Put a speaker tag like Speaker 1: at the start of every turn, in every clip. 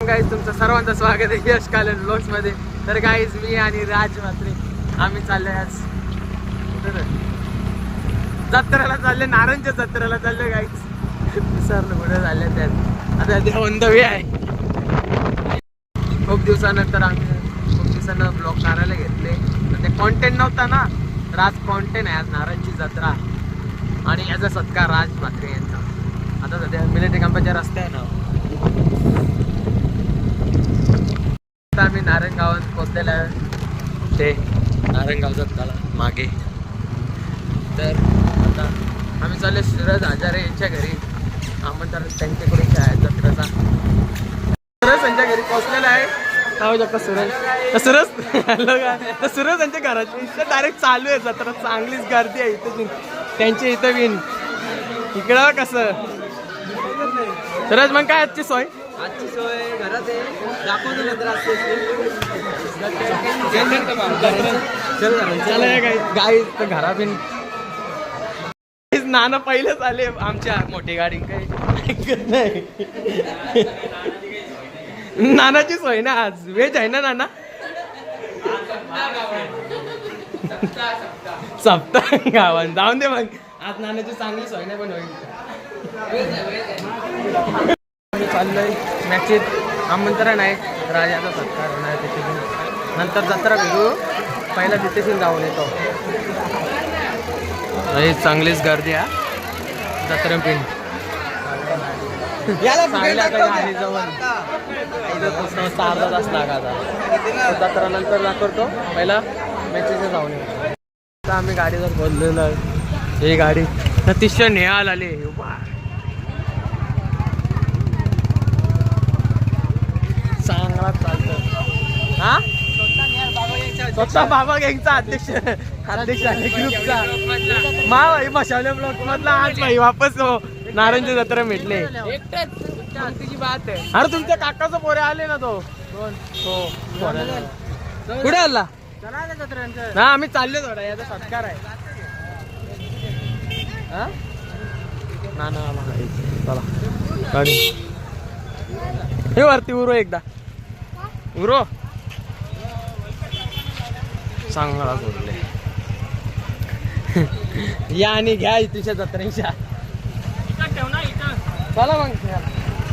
Speaker 1: Guys, तुमचं सर्वांचं स्वागत आहे यश कालन ब्लॉग्स मध्ये. तर गाईज, मी आणि राज म्हात्रे आम्ही चाललोय आज जत्रेला चालले, नारायणच्या जत्रेला चालले गाईज. विसरलं कुठे चालले त्यात. आता ते ऑन द वे आहे. खूप दिवसानंतर ब्लॉग करायला घेतले, तर ते कॉन्टेंट नव्हता ना, तर आज कॉन्टेंट आहे. आज नारायणची जत्रा आणि याचा सत्कार राज म्हात्रे यांचा. आता सध्या मिलिटरी कंपनीच्या रस्त्यावर ना आम्ही नारायणगावात पोहोचलेलं आहे. ते नारायणगावचा तळा मागे. तर आता आम्ही चालले सूरज हजारे यांच्या घरी. आमंत्रण त्यांच्याकडून जत्रेचा. सूरज यांच्या घरी पोहोचलेला आहे. जाऊ शकता सूरज हॅलो का. सूरज यांच्या घराची इथं डायरेक्ट चालू आहे जत्रा. चांगलीच गर्दी आहे इथं. त्यांच्या इथं बिन इकडं कसं. सूरज मग काय आजची सोय?
Speaker 2: आजची सोय घरात आहे. दाखवतो जत्रा
Speaker 1: गाई तर घराबिन नाना पहिलेच आले आमच्या मोठी गाडी. काही नाही नानाची सोय ना आज. व्हेज आहे ना नाना? सप्ताह गावात जाऊन दे. मग आज नानाची चांगली सोय नाही पण होईल. आम्ही चाललोय मॅचेत. आमंत्रण आहे, राजाचा सत्कार होणार तिथे. नंतर जत्रा भेटू. पहिला तिथेशील जाऊन येतो. चांगलीच गर्दी आहे जत्रा पिन. गाडी जवळ अर्धा तास लागायचा. जत्रा नंतर दाखवतो. पहिला मॅचेस जाऊन येतो. आता आम्ही गाडीवर बोललेलो आहे. ही गाडी अतिशय नेहाल आली. चांगला चालतं. हा स्वतः बाबा गँगचा अध्यक्ष आहे ग्रुपचा. भाई मशाले ब्लॉक मधला आज भाई वापस नारायणची जत्रा भेटले. अरे तुमच्या काकाचं पोरे आले ना. तो कुठे आला ना? आम्ही चाललो थोडा. याचा सत्कार आहे ना चला गाडी. हे वरती उरो एकदा उरो चांगला जोडले. या आणि घ्या तुझ्या जत्रेच्या. चला मग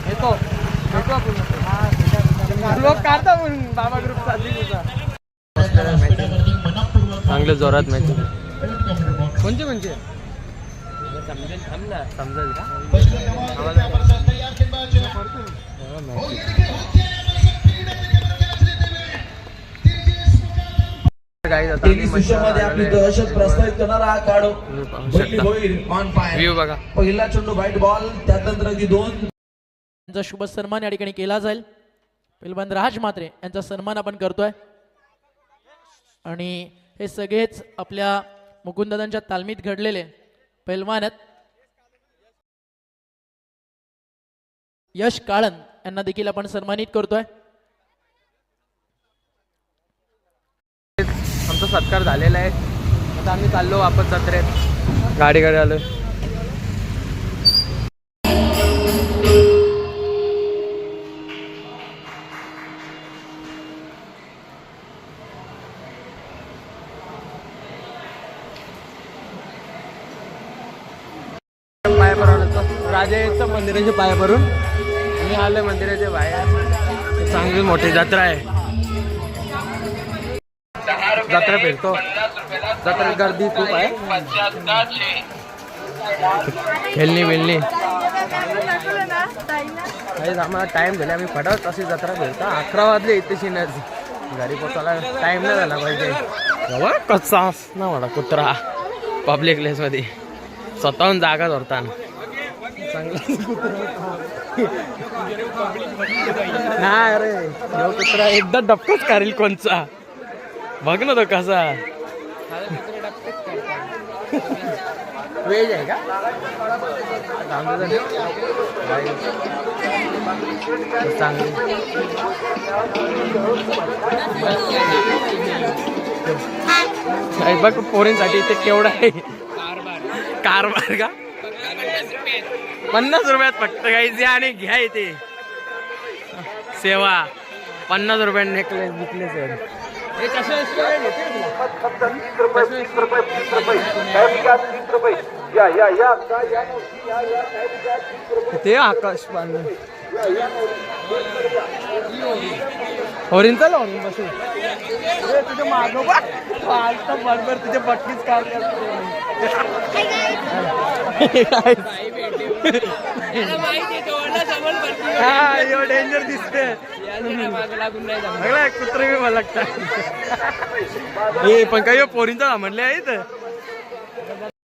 Speaker 1: येतो भेटू आपण. लोक काढता म्हणून बाबा ग्रुप चालली तुझा. चांगले जोरात मॅच. कोणते समजेल थांब ना. समजेल का
Speaker 2: आपली दहशत प्रस्तावित करणारा हा काढो
Speaker 1: व्ह्यू बघा.
Speaker 2: पहिला चेंडू व्हाईट बॉल, त्यानंतर अगदी 2
Speaker 3: यांचा शुभ सन्मान या ठिकाणी केला जाईल. पहिलवान राज म्हात्रे यांचा सन्मान आपण करतोय. आणि हे सगळेच आपल्या मुकुंददादांच्या तालमीत घडलेले पहिलवान आहेत. यश काळन यांना देखील आपण सन्मानित करतोय.
Speaker 1: आमचा सत्कार झालेला आहे. आता आम्ही चाललो वापस जत्रेत. गाडीकडे आलो. राजाचं मंदिराच्या पायावरून मी आलोय मंदिराच्या बाहेर. चांगली मोठी जत्रा आहे. जत्रा फिरतो. जत्रेत गर्दी खूप आहे. खेळणी बिलणी आम्हाला टाइम झाले. आम्ही फटाफट अशी जत्रा फिरतो. 11 वाजले इथे शिनच. घरी पोचायला टाइम नाही झाला पाहिजे. कच्चा ना म्हणा कुत्रा पब्लिक प्लेस मध्ये स्वतःहून जागा धरताना. नाही अरे जो कुत्रा एकदा डबकच करेल कोणचा. बघ ना तो कसा. वेज आहे का? चांगली बघ पोरींसाठी इथे केवढा आहे कारभार का. 50 रुपयात फक्त काही आणि घ्या इथे. सेवा 50 रुपये नेकलेस विकले सर हे कसे ते आकाश पान होरीन चल होरीन बसू तुझे मागो बरोबर तुझे बट्टीच काय डेंजर दिसते कुत्रे बी मला लागतात हे पण काही पोरींचा म्हणले आहेत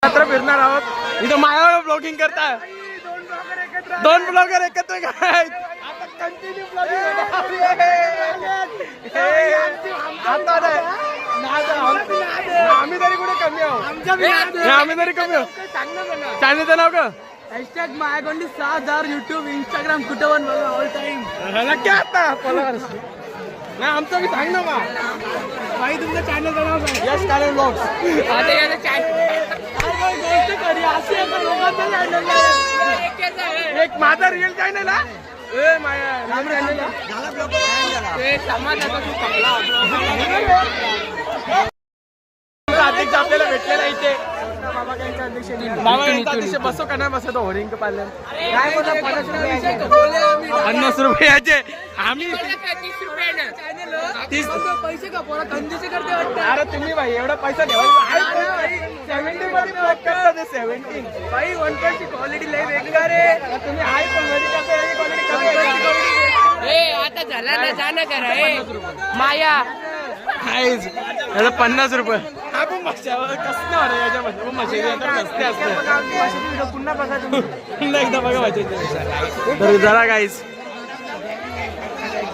Speaker 1: फिरणार आहोत इथं माझ्यावर ब्लॉगिंग करता दोन ब्लॉगर एकत्र काय आम्ही तरी कुठे कमी आहोत आम्ही तरी कमी आहोत चॅनलचं नाव का
Speaker 3: हॅशटॅग मायागोंडी 6000 युट्यूब इंस्टाग्राम कुठं पण बघा ऑल टाइम
Speaker 1: नक्की आता फॉलोअर्स नाही आमचं मी सांग ना बा
Speaker 3: भाई तुमचं चॅनलचं नाव काय
Speaker 1: यस कारण ब्लॉग्स एक माझा रिअल चॅनल अध्यक्ष आपल्याला भेटलेला इथे बसो का नाही बसतो होरिंग पालन 50 रुपयाचे आम्ही 30
Speaker 3: पैसे का पोरा कंजूसी करते वाटतं
Speaker 1: अरे तुम्ही भाई एवढा पैसा ठेवा 70 मध्ये ब्लॉक करता ते 70
Speaker 3: भाई 1 ची क्वालिटी लय बेकार आहे
Speaker 1: तुम्ही आहे पण मध्ये कसं आहे क्वालिटी कमी
Speaker 3: ए आता झाला ना जाना करा ए माया
Speaker 1: आहेच याला 50 रुपये आपण मशावर कसं नाही याच्यामध्ये मशारी आता मस्ती असते
Speaker 3: पुन्हा बघा तुम्ही
Speaker 1: पुन्हा एकदा बघा माझ्या तर जरा गाईस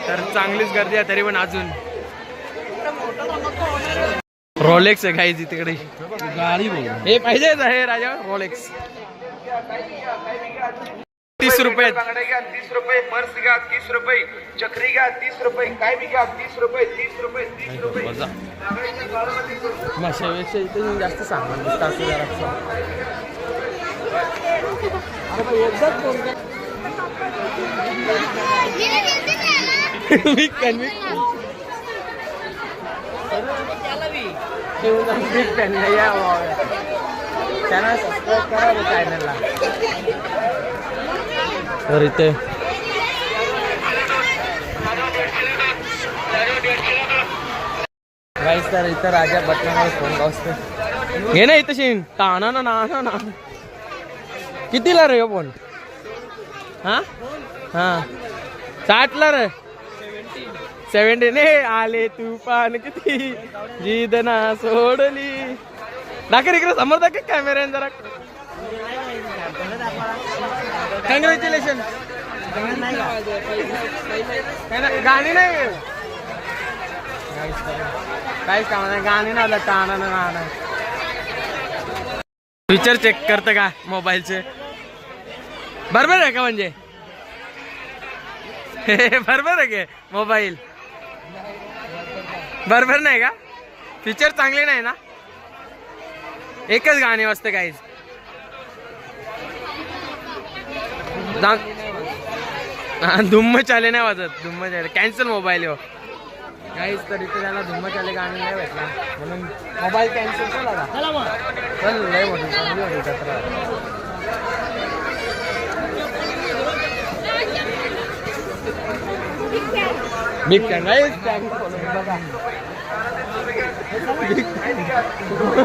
Speaker 1: तर चांगलीच गर्दी आहे तरी पण अजून रोलेक्स आहे गाईज तिकडे गाडी हे पाहिजेच आहे राजा रोलेक्स 30 रुपये
Speaker 2: 30 रुपये पर्स घ्या 30 रुपये चक्री घ्या 30 रुपये काय बी घ्या 30 रुपये 30 रुपये 30 रुपये
Speaker 1: माशापेक्षा इथे जास्त सामान दिसतं असं जरा बिग फॅन या चॅनल सबस्क्राईब करा चॅनलला तर इथे गाईस तर इथं राजा बटनावर फोन बसतो घे ना इथं शिन ताना ना ना ना कितीला रे फोन हा हा 60ला रे 70 ने आले तुफान किती जिद ना सोडली दाखर इकडे समोर दाखव कॅमेऱ्याने जरा कॉंग्रॅच्युलेशन गाणी नाही काहीच काम नाही गाणी नाही टाणा ना फीचर चेक करतं का मोबाईलचे बरोबर आहे का म्हणजे बरोबर आहे की मोबाईल बरोबर नाही का फीचर चांगले नाही ना एकच गाणी वाजते काहीच धुम्म चाले नाही वाजत धुम्म चाले कॅन्सल मोबाईल हो काहीच तर इथे त्याला धुम्म चाले गाणी नाही भेटला म्हणून मोबाईल कॅन्सल केला चल लय मोठी चांगली होती जत्रा बिग फॅन बघा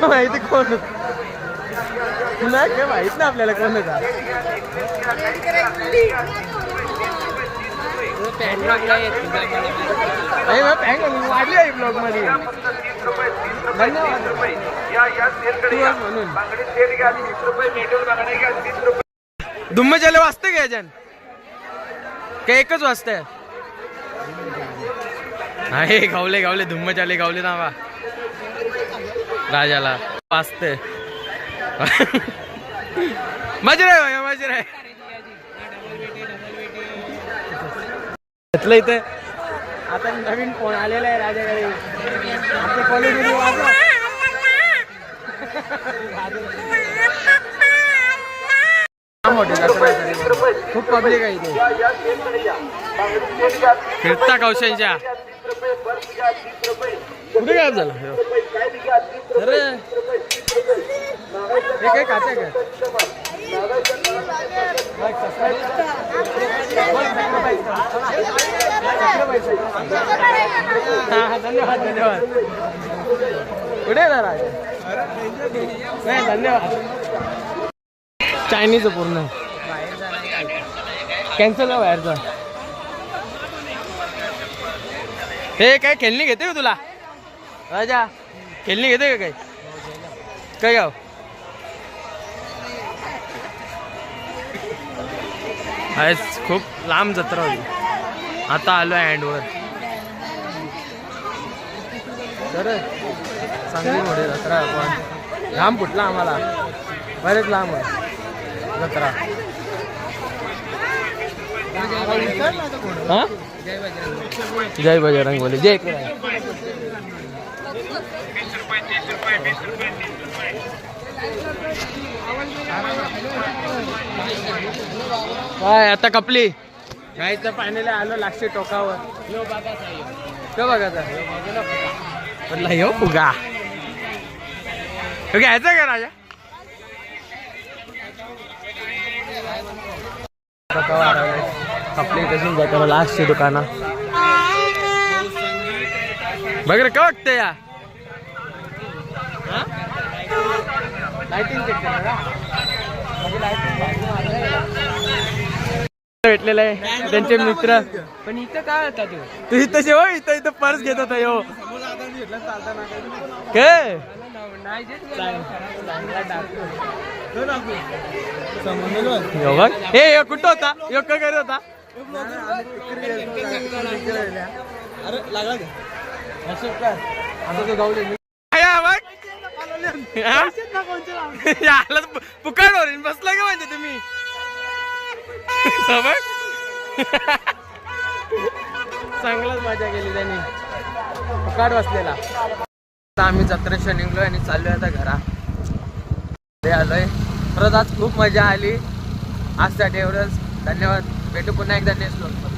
Speaker 1: माहिती कोण नाही माहित ना आपल्याला कोण वाढली आहे ब्लॉग मध्ये धन्यवाद म्हणून दुम्म चाले वाजते का याच्यान का एकच वाजतंय आहे गावले गावले धुम्म चाले गावले नावा राजाला वाजते मजा आहे मजा आहे घेतलं इथे आता नवीन फोन आलेला आहे राजाकडे आपल्या क्वालिटी वाजवा मोठी जत्रा आहे तरी. खूप पब्लिक आहे इथे. फिरता कौशलच्या कुठे गायब झाला अरे हे काय खाते का धन्यवाद धन्यवाद कुठे ना राज नाही धन्यवाद चायनीज पूर्ण कॅन्सल आहे बाहेरचा हे काय खेळणी घेते का तुला राजा खेळणी घेते का काय गाव आज खूप लांब जत्रा होती आता आलो आहे हँडवर तर चांगली मोठी जत्रा आहे पण लांब कुठला आम्हाला बरेच लांब आहे जत्रा हा जय बजरंग बोले जय काय आता कपली गायचं फायनल आलो लागते टोकावर तो बघायचा म्हटलं येऊ फुगा तो घ्यायचा का राजा कपली कशी जातो लास्टची दुकाना बघ रे का बघते या लाइटिंग भेटलेलं आहे त्यांचे मित्र पण इथं काय होता तू इथं जेव इथं इथं पर्स घेत होता यो काय बघ हे कुठं होता यो काय करत होता अरे लागला आता तो गावले पुकारवर बसला का म्हणजे तुम्ही चांगलाच मजा केली त्यांनी पुकार बसलेला आम्ही जत्रेशी निघलोय आणि चाललोय आता घरा आलोय परत आज खूप मजा आली आजसाठी एवढंच धन्यवाद भेटू पुन्हा एकदा नेक्स्ट